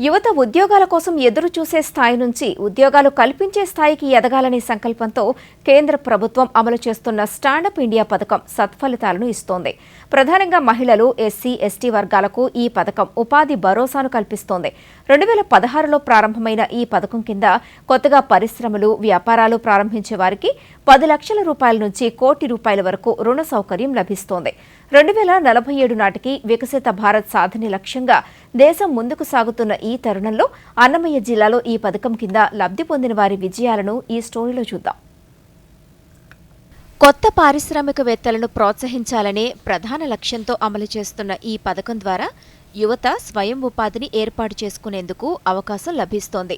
యువత ఉద్యోగాల కోసం ఎదురు చూసే స్థాయి నుంచి ఉద్యోగాలు కల్పించే స్థాయికి ఎదగాలనే సంకల్పంతో కేంద్ర ప్రభుత్వం అమలు చేస్తున్న స్టాండప్ ఇండియా పథకం సత్ఫలితాలను ఇస్తోంది. ప్రధానంగా మహిళలు, ఎస్సీ, ఎస్టీ వర్గాలకు ఈ పథకం ఉపాధి భరోసాను కల్పిస్తోంది. 2016లో ప్రారంభమైన ఈ పథకం కింద కొత్తగా పరిశ్రమలు, వ్యాపారాలు ప్రారంభించే వారికి 10 లక్షల రూపాయల నుంచి కోటి రూపాయల వరకు రుణ సౌకర్యం లభిస్తోంది. 2047 నాటికి వికసిత భారత్ సాధనే లక్ష్యంగా దేశం ముందుకు సాగుతున్న ఈ తరుణంలో అన్నమయ్య జిల్లాలో ఈ పథకం కింద లబ్ధి పొందిన వారి విజయాలను ఈ స్టోరీలో చూద్దాం. కొత్త పారిశ్రామికవేత్తలను ప్రోత్సహించాలనే ప్రధాన లక్ష్యంతో అమలు చేస్తున్న ఈ పథకం ద్వారా యువత స్వయం ఉపాధిని ఏర్పాటు చేసుకునేందుకు అవకాశం లభిస్తోంది.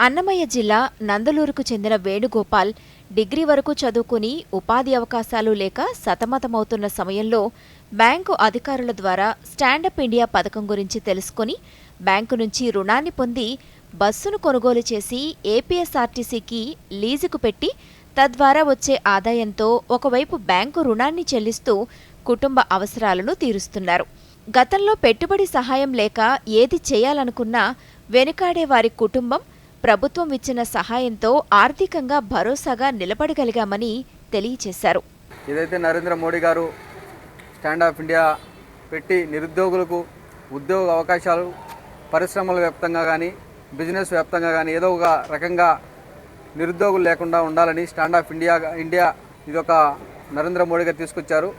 అన్నమయ్య జిల్లా నందలూరుకు చెందిన వేణుగోపాల్ డిగ్రీ వరకు చదువుకుని ఉపాధి అవకాశాలు లేక సతమతమవుతున్న సమయంలో బ్యాంకు అధికారుల ద్వారా స్టాండప్ ఇండియా పథకం గురించి తెలుసుకుని బ్యాంకు నుంచి రుణాన్ని పొంది బస్సును కొనుగోలు చేసి ఏపీఎస్ఆర్టీసీకి లీజుకు పెట్టి తద్వారా వచ్చే ఆదాయంతో ఒకవైపు బ్యాంకు రుణాన్ని చెల్లిస్తూ కుటుంబ అవసరాలను తీరుస్తున్నారు. గతంలో పెట్టుబడి సహాయం లేక ఏది చేయాలనుకున్నా వెనుకాడే వారి కుటుంబం ప్రభుత్వం ఇచ్చిన సహాయంతో ఆర్థికంగా భరోసాగా నిలబడగలిగామని తెలియచేశారు. ఏదైతే నరేంద్ర మోడీ గారు స్టాండప్ ఇండియా పెట్టి నిరుద్యోగులకు ఉద్యోగ అవకాశాలు పరిశ్రమల వ్యాప్తంగా కానీ బిజినెస్ వ్యాప్తంగా కానీ ఏదో ఒక రకంగా నిరుద్యోగులు లేకుండా ఉండాలని స్టాండప్ ఇండియా ఇదొక నరేంద్ర మోడీ గారు తీసుకొచ్చారు.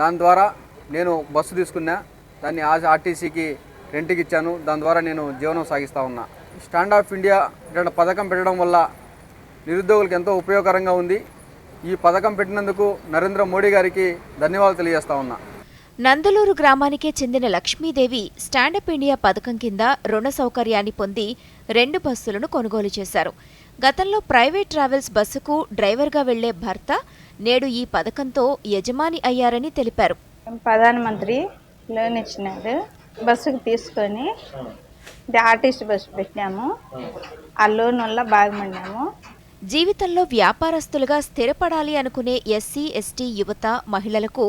దాని ద్వారా నేను బస్సు తీసుకున్నా, దాన్ని ఆర్టీసీకి రెంట్కి ఇచ్చాను. దాని ద్వారా నేను జీవనం సాగిస్తూ ఉన్నా. స్టాండప్ ఇండియా పథకం పెట్టడం వల్ల నిరుద్యోగులకు ఎంతో ఉపయోగకరంగా ఉంది. ఈ పథకం పెట్టినందుకు నరేంద్ర మోడీ గారికి ధన్యవాదాలు తెలియజేస్తా ఉన్నా. నందలూరు గ్రామానికే చెందిన లక్ష్మీదేవి స్టాండప్ ఇండియా పథకం కింద రుణ సౌకర్యాన్ని పొంది 2 బస్సులను కొనుగోలు చేశారు. గతంలో ప్రైవేట్ ట్రావెల్స్ బస్సుకు డ్రైవర్గా వెళ్లే భర్త నేడు ఈ పథకంతో యజమాని అయ్యారని తెలిపారు. ప్రధానమంత్రి లోన్ ఇచ్చినారు, బస్సుకు తీసుకొని ఆర్టీసీ బస్సు పెట్టినాము. ఆ లోన్ వల్ల బాగుపడినాము. జీవితంలో వ్యాపారస్తులుగా స్థిరపడాలి అనుకునే ఎస్సీ, ఎస్టీ యువత, మహిళలకు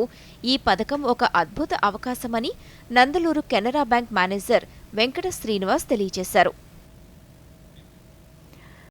ఈ పథకం ఒక అద్భుత అవకాశమని నందలూరు కెనరా బ్యాంక్ మేనేజర్ వెంకట శ్రీనివాస్ తెలియజేశారు.